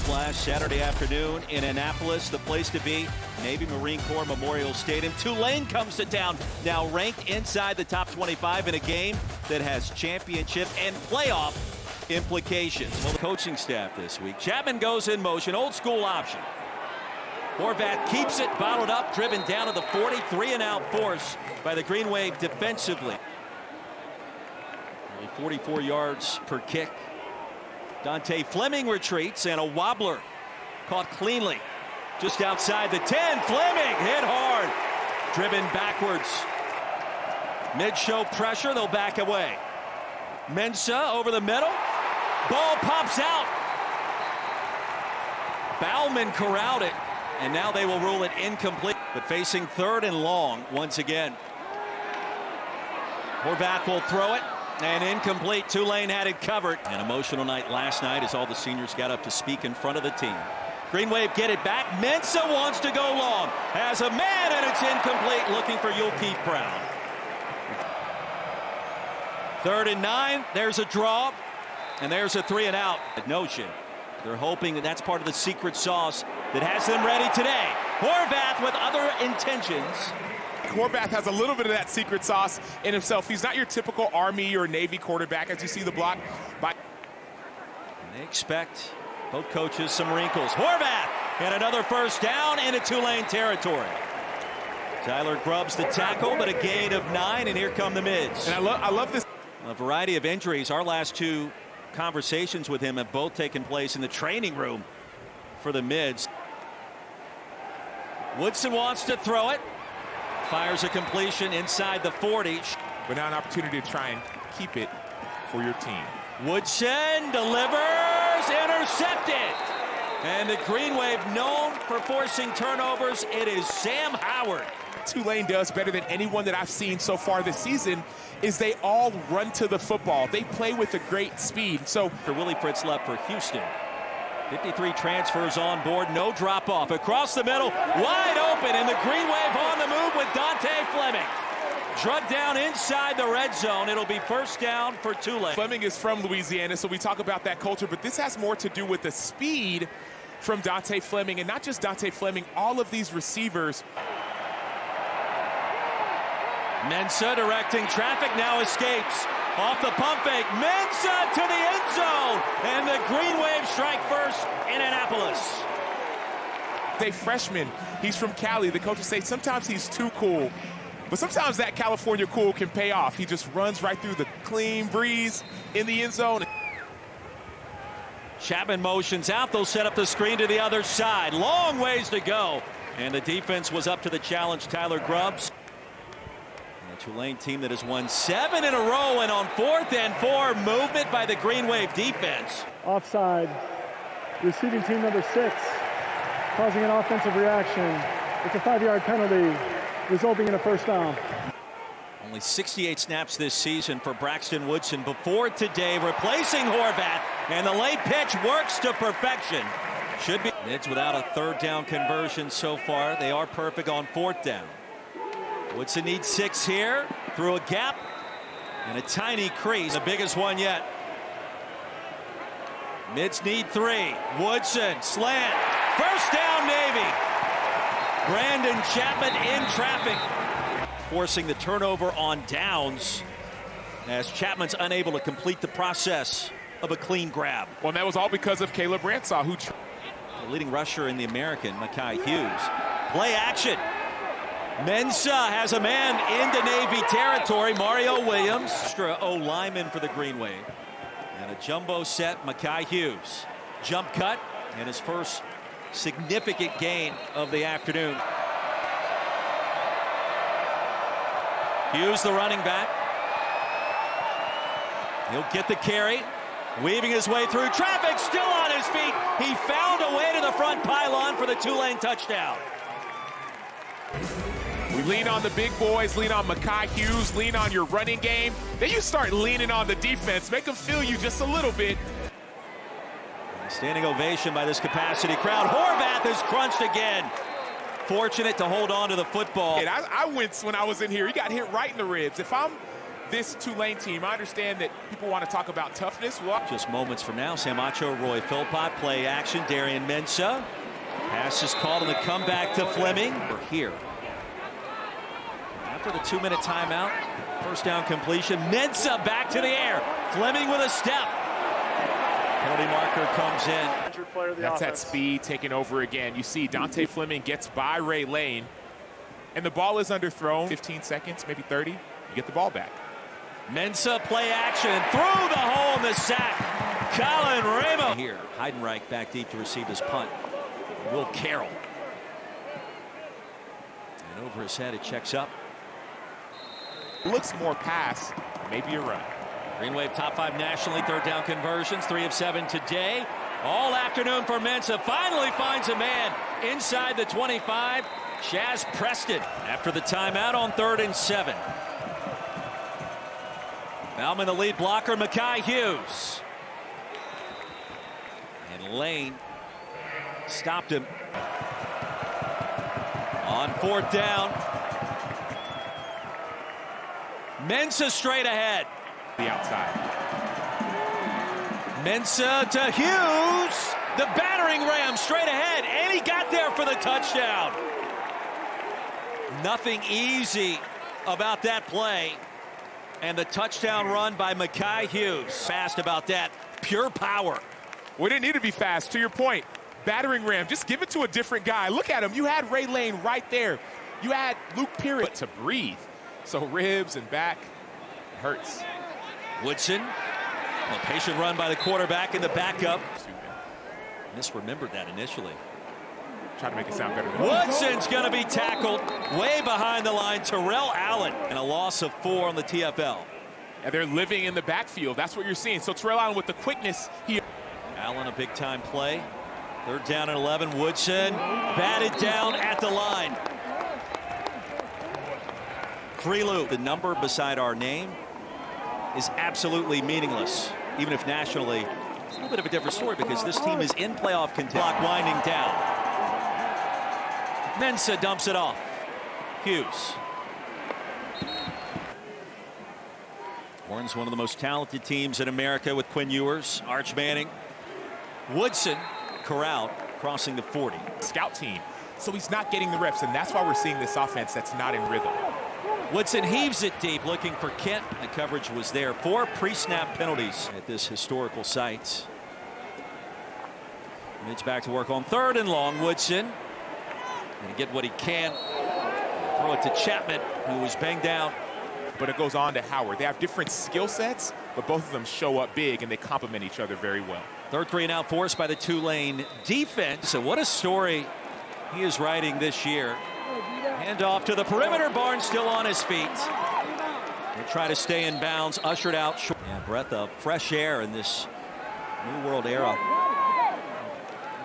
Flash Saturday afternoon in Annapolis, the place to be, Navy Marine Corps Memorial Stadium. Tulane comes to town, now ranked inside the top 25 in a game that has championship and playoff implications. Well, the coaching staff this week. Chapman goes in motion, old school option. Horvath keeps it bottled up, driven down to the 40, 3-and-out force by the Green Wave defensively. Only 44 yards per kick. Dante Fleming retreats, and a wobbler caught cleanly just outside the 10. Fleming hit hard, driven backwards. Mid-show pressure, they'll back away. Mensah over the middle. Ball pops out. Bauman corralled it, and now they will rule it incomplete. But facing 3rd and long once again. Horvath will throw it, and incomplete. Tulane had it covered. An emotional night last night as all the seniors got up to speak in front of the team. Green Wave get it back. Mensah wants to go long. Has a man, and it's incomplete. Looking for Yulkeith Brown. 3rd and 9. There's a draw, and there's a 3-and-out. Notion. They're hoping that that's part of the secret sauce that has them ready today. Horvath with other intentions. Horvath has a little bit of that secret sauce in himself. He's not your typical Army or Navy quarterback, as you see the block by. They expect both coaches some wrinkles. Horvath and another first down into Tulane territory. Tyler Grubbs the tackle, but a gain of 9, and here come the mids. And I love this. A variety of injuries. Our last 2 conversations with him have both taken place in the training room for the mids. Woodson wants to throw it. Fires a completion inside the 40. But now an opportunity to try and keep it for your team. Woodson delivers, intercepted. And the Green Wave, known for forcing turnovers, it is Sam Howard. Tulane does better than anyone that I've seen so far this season is they all run to the football. They play with a great speed. So for Willie Fritz left for Houston. 53 transfers on board, no drop off. Across the middle, wide open, and the Green Wave on the move with Dante Fleming. Drugged down inside the red zone. It'll be first down for Tulane. Fleming is from Louisiana, so we talk about that culture, but this has more to do with the speed from Dante Fleming, and not just Dante Fleming, all of these receivers. Mensah directing traffic, now escapes. Off the pump fake, Mensah to the end zone, and the Green Wave strike first in Annapolis. A freshman, he's from Cali. The coaches say sometimes he's too cool, but sometimes that California cool can pay off. He just runs right through the clean breeze in the end zone. Chapman motions out, they'll set up the screen to the other side. Long ways to go, and the defense was up to the challenge. Tyler Grubbs. Tulane team that has won 7 in a row, and on 4th and 4, movement by the Green Wave defense. Offside, receiving team number 6, causing an offensive reaction. It's a 5-yard penalty, resulting in a first down. Only 68 snaps this season for Braxton Woodson before today, replacing Horvath, and the late pitch works to perfection. Should be mids without a 3rd down conversion so far. They are perfect on 4th down. Woodson needs 6 here, through a gap and a tiny crease, the biggest one yet. Mids need 3. Woodson slant, first down Navy. Brandon Chapman in traffic, forcing the turnover on downs as Chapman's unable to complete the process of a clean grab. Well, that was all because of Caleb Ransaw, who the leading rusher in the American, Mekhi Hughes. Play action. Mensah has a man into Navy territory. Mario Williams, extra O-lineman for the Green Wave. And a jumbo set, Mekhi Hughes. Jump cut, and his first significant gain of the afternoon. Hughes, the running back. He'll get the carry. Weaving his way through traffic, still on his feet. He found a way to the front pylon for the Tulane touchdown. We lean on the big boys, lean on Mekhi Hughes, lean on your running game. Then you start leaning on the defense, make them feel you just a little bit. Standing ovation by this capacity crowd. Horvath is crunched again. Fortunate to hold on to the football. And I winced when I was in here. He got hit right in the ribs. If I'm this Tulane team. I understand that people want to talk about toughness. Well, just moments from now, Samacho, Roy Philpott, play action, Darian Mensah. Pass is called on the comeback to Fleming. We're here. After the 2-minute timeout, first down completion. Mensah back to the air. Fleming with a step. Penalty marker comes in. That's that speed taking over again. You see Dante Fleming gets by Ray Lane, and the ball is underthrown. 15 seconds, maybe 30. You get the ball back. Mensah play action through the hole in the sack. Colin Ramo. Here, Heidenreich back deep to receive his punt. Will Carroll. And over his head, it checks up. Looks more pass, maybe a run. Green Wave top 5 nationally, third down conversions, 3 of 7 today. All afternoon for Mensah. Finally finds a man inside the 25. Shaz Preston after the timeout on 3rd and 7. Bauman the lead blocker, Mekhi Hughes. And Lane stopped him. On 4th down. Mensah straight ahead. The outside. Mensah to Hughes. The battering ram straight ahead. And he got there for the touchdown. Nothing easy about that play. And the touchdown run by Mekhi Hughes. Fast about that. Pure power. We didn't need to be fast. To your point, battering ram. Just give it to a different guy. Look at him. You had Ray Lane right there. You had Luke Perry to breathe. So ribs and back hurts. Woodson. A patient run by the quarterback and the backup. Misremembered that initially. Trying to make it sound better. Woodson's going to be tackled way behind the line. Terrell Allen. And a loss of 4 on the TFL. And they're living in the backfield. That's what you're seeing. So Terrell Allen with the quickness here. Allen a big time play. 3rd down and 11. Woodson batted down at the line. Freelou, the number beside our name, is absolutely meaningless. Even if nationally, it's a little bit of a different story because this team is in playoff contention. Clock winding down. Mensah dumps it off. Hughes. Warren's one of the most talented teams in America with Quinn Ewers, Arch Manning. Woodson corralled, crossing the 40. Scout team. So he's not getting the reps, and that's why we're seeing this offense that's not in rhythm. Woodson heaves it deep, looking for Kent. The coverage was there. 4 pre-snap penalties at this historical site. Midge back to work on 3rd and long. Woodson going to get what he can. Throw it to Chapman, who was banged down. But it goes on to Howard. They have different skill sets, but both of them show up big, and they complement each other very well. 3rd 3 and out forced by the Tulane defense. So what a story he is writing this year. Hand off to the perimeter. Barnes still on his feet. They try to stay in bounds. Ushered out. Yeah, breath of fresh air in this new world era.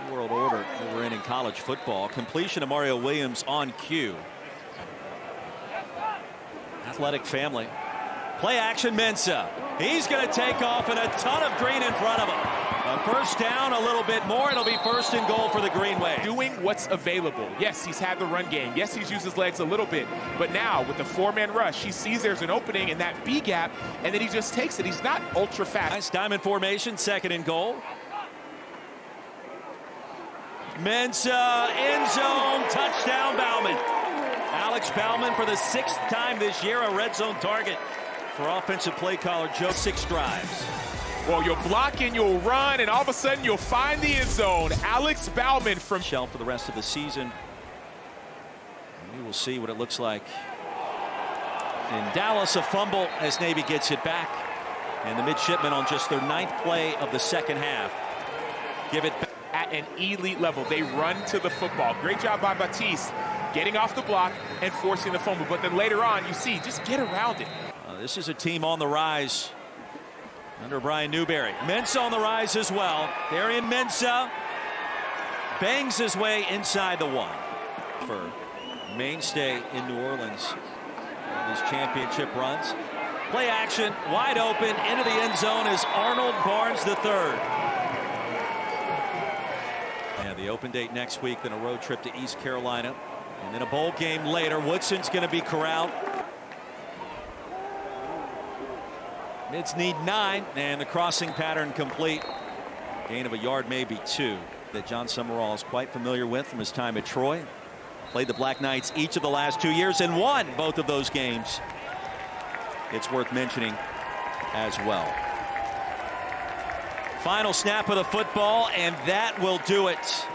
New world order that we're in college football. Completion of Mario Williams on cue. Athletic family. Play action Mensah. He's going to take off and a ton of green in front of him. A 1st down, a little bit more. It'll be 1st and goal for the Green Wave. Doing what's available. Yes, he's had the run game. Yes, he's used his legs a little bit. But now with the 4-man rush, he sees there's an opening in that B gap, and then he just takes it. He's not ultra fast. Nice diamond formation, 2nd and goal. Mensah, end zone, touchdown Bauman. Alex Bauman for the 6th time this year, a red zone target for offensive play caller Joe. 6 drives. Well, you'll block and you'll run, and all of a sudden you'll find the end zone. Alex Bauman from shell for the rest of the season. And we will see what it looks like in Dallas. A fumble as Navy gets it back. And the Midshipmen on just their 9th play of the 2nd half give it back. At an elite level, they run to the football. Great job by Batiste getting off the block and forcing the fumble. But then later on, you see, just get around it. This is a team on the rise under Brian Newberry. Mensah on the rise as well. Darian Mensah bangs his way inside the 1. For mainstay in New Orleans on these championship runs. Play action, wide open, into the end zone is Arnold Barnes III. Yeah, the open date next week, then a road trip to East Carolina, and then a bowl game later. Woodson's going to be corralled. Mids need 9, and the crossing pattern complete. Gain of a yard, maybe 2, that John Summerall is quite familiar with from his time at Troy. Played the Black Knights each of the last 2 years and won both of those games. It's worth mentioning as well. Final snap of the football, and that will do it.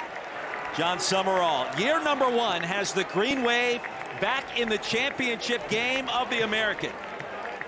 John Summerall, year number 1, has the Green Wave back in the championship game of the American.